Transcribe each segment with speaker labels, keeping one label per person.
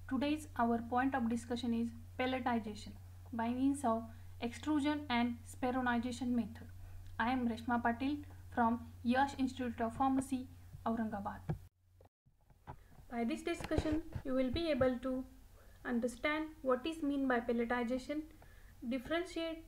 Speaker 1: Today's our point of discussion is pelletization by means of extrusion and speronization method. I am Reshma Patil from Yash Institute of Pharmacy, Aurangabad. By this discussion, you will be able to understand what is meant by pelletization, differentiate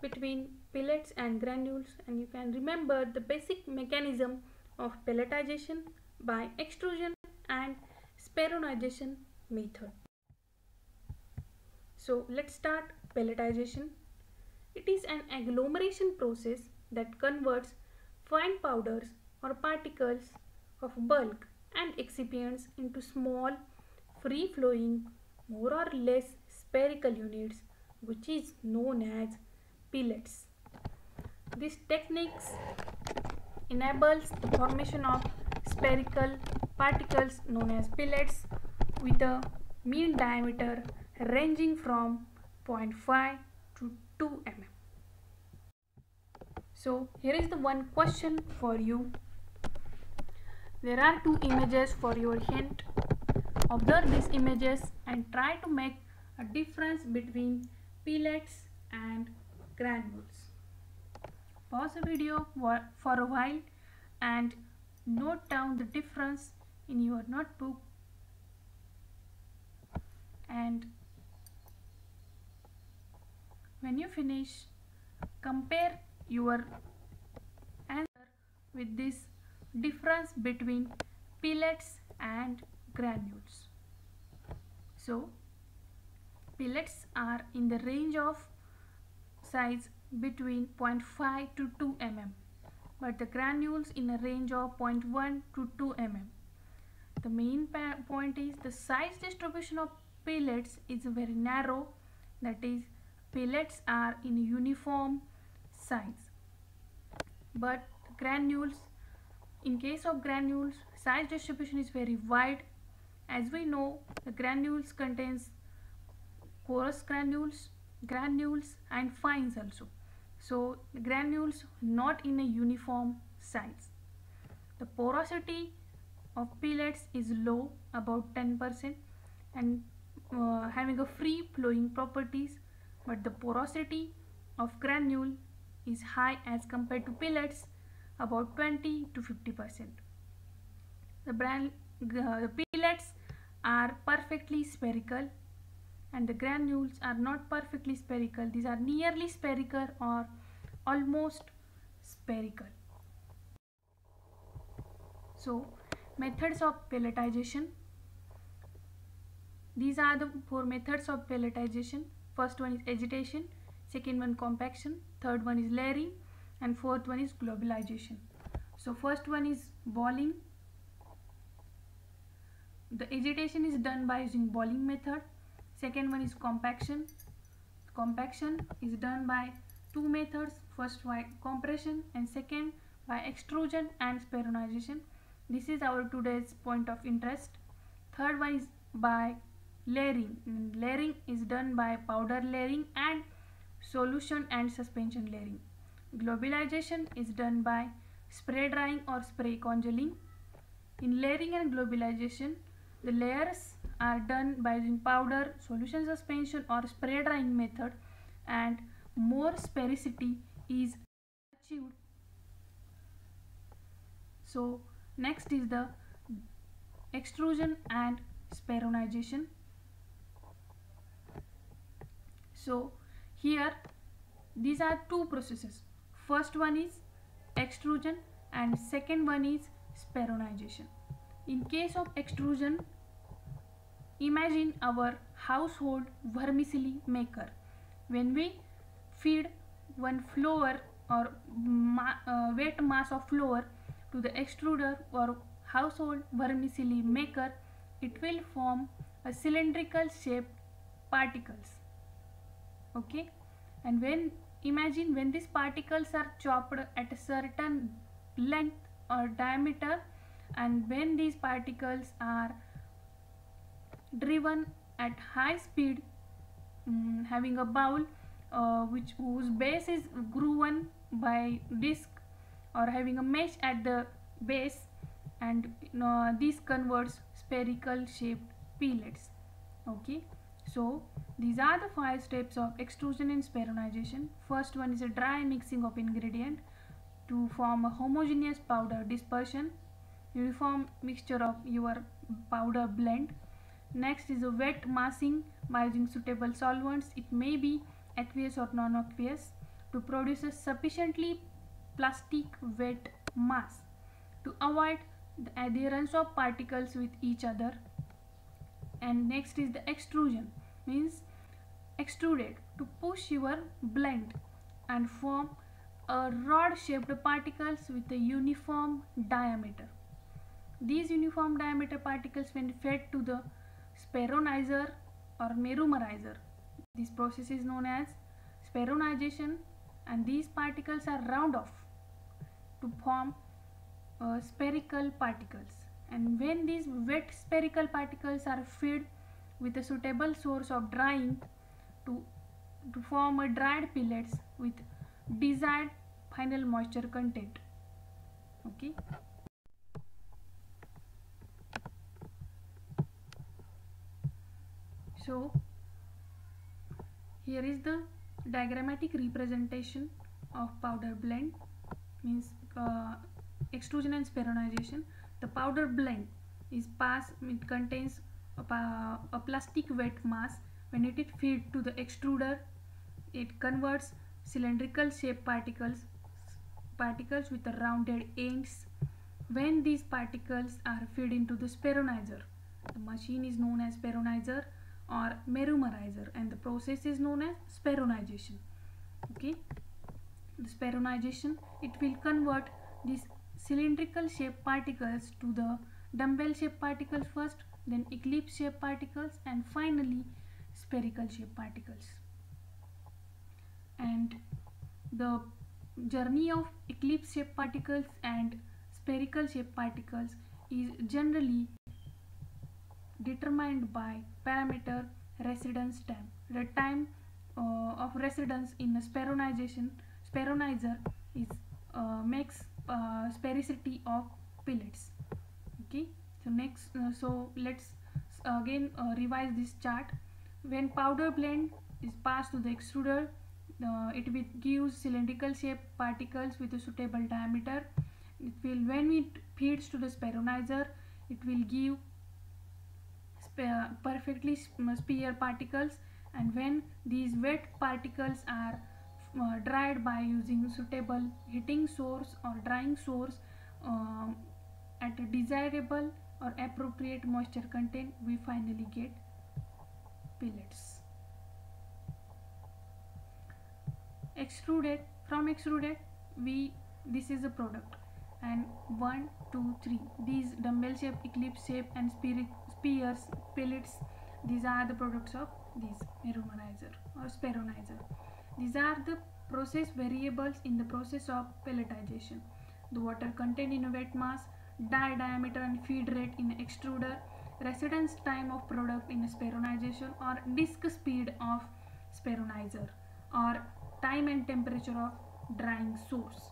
Speaker 1: between pellets and granules, and you can remember the basic mechanism of pelletization by extrusion and speronization method. So let's start pelletization. It is an agglomeration process that converts fine powders or particles of bulk and excipients into small, free-flowing, more or less spherical units, which is known as pellets. This technique enables the formation of spherical particles known as pellets with a mean diameter ranging from 0.5 to 2 mm. So here is the one question for you. There are two images for your hint. Observe these images and try to make a difference between pellets and granules. Pause the video for a while and note down the difference in your notebook, and when you finish, compare your answer with this difference between pellets and granules. So pellets are in the range of size between 0.5 to 2 mm, but the granules in a range of 0.1 to 2 mm. The main point is the size distribution of pellets is very narrow, that is, pellets are in uniform size, but granules, in case of granules, size distribution is very wide. As we know, the granules contains coarse granules and fines also. So the granules not in a uniform size. The porosity of pellets is low, about 10%, and having a free flowing properties, but the porosity of granule is high as compared to pellets, about 20 to 50%. The pellets are perfectly spherical and the granules are not perfectly spherical. These are nearly spherical or almost spherical. So methods of pelletization. These are the four methods of pelletization. First one is agitation, second one compaction, third one is layering, and fourth one is globalization. So first one is balling. The agitation is done by using balling method. Second one is compaction. Compaction is done by two methods, first by compression and second by extrusion and speronization. This is our today's point of interest. Third one is by layering. Layering is done by powder layering and solution and suspension layering. Globalization is done by spray drying or spray congealing. In layering and globalization, the layers are done by using powder, solution suspension or spray drying method, and more sphericity is achieved. So next is the extrusion and speronization. So here these are two processes. First one is extrusion and second one is speronization. In case of extrusion, imagine our household vermicelli maker. When we feed one flour or wet mass of flour to the extruder or household vermicelli maker, it will form a cylindrical shaped particles. Okay, and imagine when these particles are chopped at a certain length or diameter, and when these particles are driven at high speed, having a bowl whose base is grooven by disc or having a mesh at the base, and this converts spherical shaped pellets. Okay, so these are the 5 steps of extrusion and speronization. First one is a dry mixing of ingredient to form a homogeneous powder dispersion, uniform mixture of your powder blend. Next is a wet massing by using suitable solvents. It may be aqueous or non-aqueous to produce a sufficiently plastic wet mass to avoid the adherence of particles with each other. And next is the extrusion, means extruded to push your blend and form a rod shaped particles with a uniform diameter. These uniform diameter particles when fed to the speronizer or merumerizer, this process is known as speronization, and these particles are round off to form spherical particles. And when these wet spherical particles are fed with a suitable source of drying to form a dried pellets with desired final moisture content. Okay. So here is the diagrammatic representation of powder blend, means extrusion and speronization. The powder blend is passed, it contains a plastic wet mass. When it is fed to the extruder, it converts cylindrical shaped particles with the rounded ends. When these particles are fed into the speronizer, the machine is known as speronizer or merumerizer, and the process is known as speronization. Okay, the speronization, it will convert these cylindrical shaped particles to the dumbbell shaped particles first, then eclipse shaped particles, and finally spherical shaped particles. And the journey of eclipse shaped particles and spherical shaped particles is generally determined by parameter residence time. The time of residence in a speronizer is makes sphericity of pellets. Okay, so next, so let's again revise this chart. When powder blend is passed to the extruder, it will give cylindrical shaped particles with a suitable diameter. It will, when it feeds to the speronizer, it will give perfectly sphere particles, and when these wet particles are dried by using suitable heating source or drying source at a desirable or appropriate moisture content, we finally get pellets. Extruded, from extruded, this is a product, and 1, 2, 3, these dumbbell shape, eclipse shape, and spheres, pellets, these are the products of this merumerizer or speronizer. These are the process variables in the process of pelletization: the water content in a wet mass, die diameter and feed rate in an extruder, residence time of product in a speronization, or disk speed of speronizer, or time and temperature of drying source.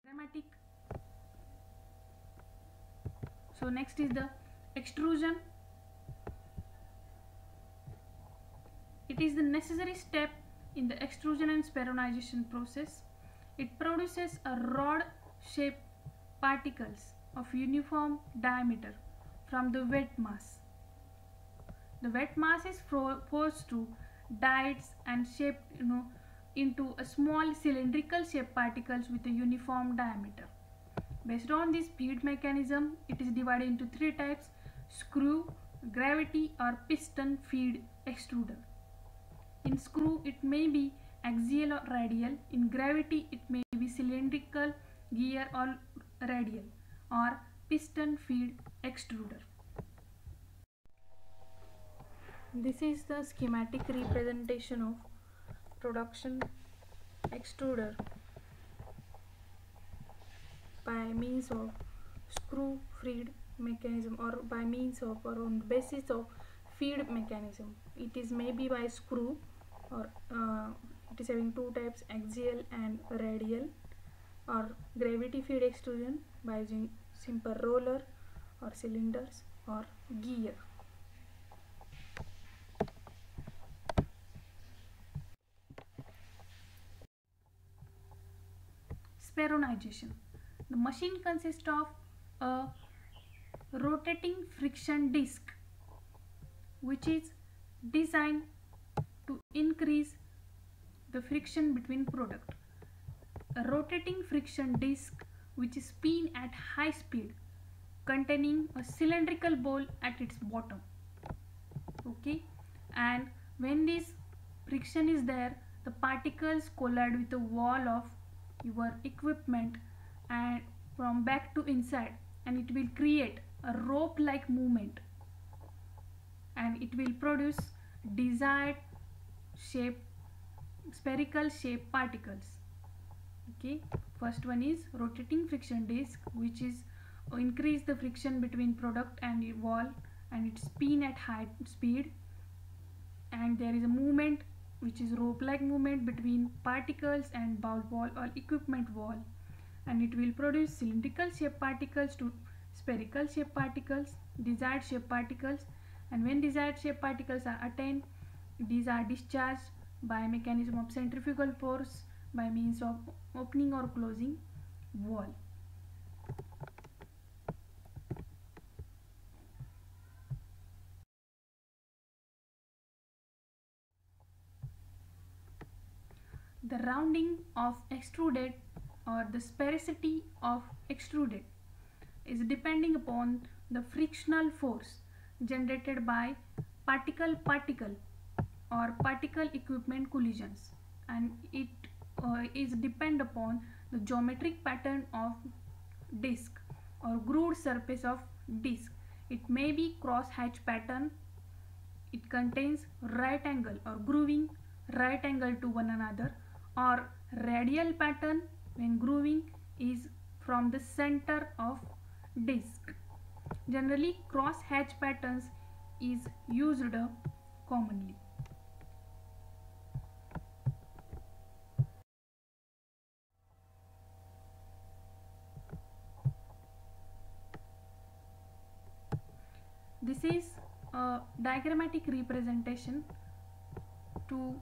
Speaker 1: Dramatic. So next is the extrusion. It is the necessary step in the extrusion and speronization process. It produces a rod-shaped particles of uniform diameter from the wet mass. The wet mass is forced to dies and shaped into a small cylindrical shaped particles with a uniform diameter. Based on this feed mechanism, it is divided into 3 types: screw, gravity, or piston feed extruder. In screw, it may be axial or radial. In gravity, it may be cylindrical, gear, or radial, or piston feed extruder. This is the schematic representation of production extruder by means of screw feed mechanism, or by means of, or on the basis of feed mechanism. It is maybe by screw, or it is having 2 types, axial and radial, or gravity feed extrusion by using simple roller, or cylinders or gear. Speronization. The machine consists of a rotating friction disc which is designed to increase the friction between product. A rotating friction disc which is spin at high speed containing a cylindrical ball at its bottom. Okay, and when this friction is there, the particles collide with the wall of your equipment and from back to inside, and it will create a rope like movement and it will produce desired shape, spherical shape particles. Okay, first one is rotating friction disc which is increase the friction between product and the wall and it spin at high speed, and there is a movement which is rope like movement between particles and bowl wall or equipment wall, and it will produce cylindrical shape particles to spherical shape particles, desired shape particles, and when desired shape particles are attained, these are discharged by mechanism of centrifugal force by means of opening or closing wall. The rounding of extruded or the sphericity of extruded is depending upon the frictional force generated by particle-particle or particle equipment collisions, and it is depend upon the geometric pattern of disc or grooved surface of disc. It may be cross hatch pattern. It contains right angle or grooving right angle to one another, or radial pattern when grooving is from the center of disc. Generally cross hatch patterns is used commonly. This is a diagrammatic representation to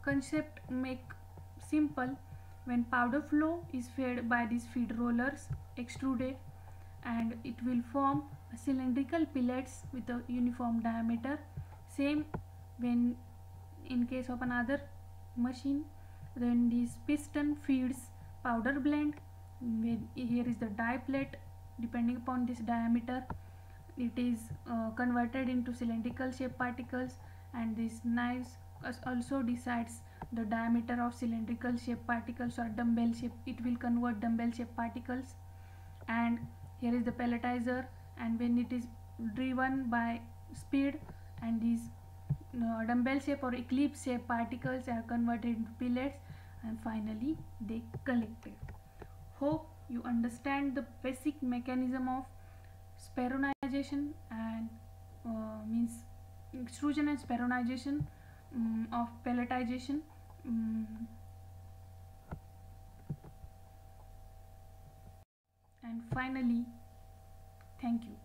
Speaker 1: concept make simple. When powder flow is fed by these feed rollers extruded, and it will form cylindrical pellets with a uniform diameter. Same when in case of another machine, then this piston feeds powder blend. When here is the die plate, depending upon this diameter it is converted into cylindrical shape particles, and this knives also decides the diameter of cylindrical shape particles or dumbbell shape. It will convert dumbbell shape particles, and here is the pelletizer, and when it is driven by speed, and these dumbbell shape or eclipse shape particles are converted into pellets, and finally they collected. Hope you understand the basic mechanism of speronization and means extrusion and speronization of pelletization. And finally, thank you.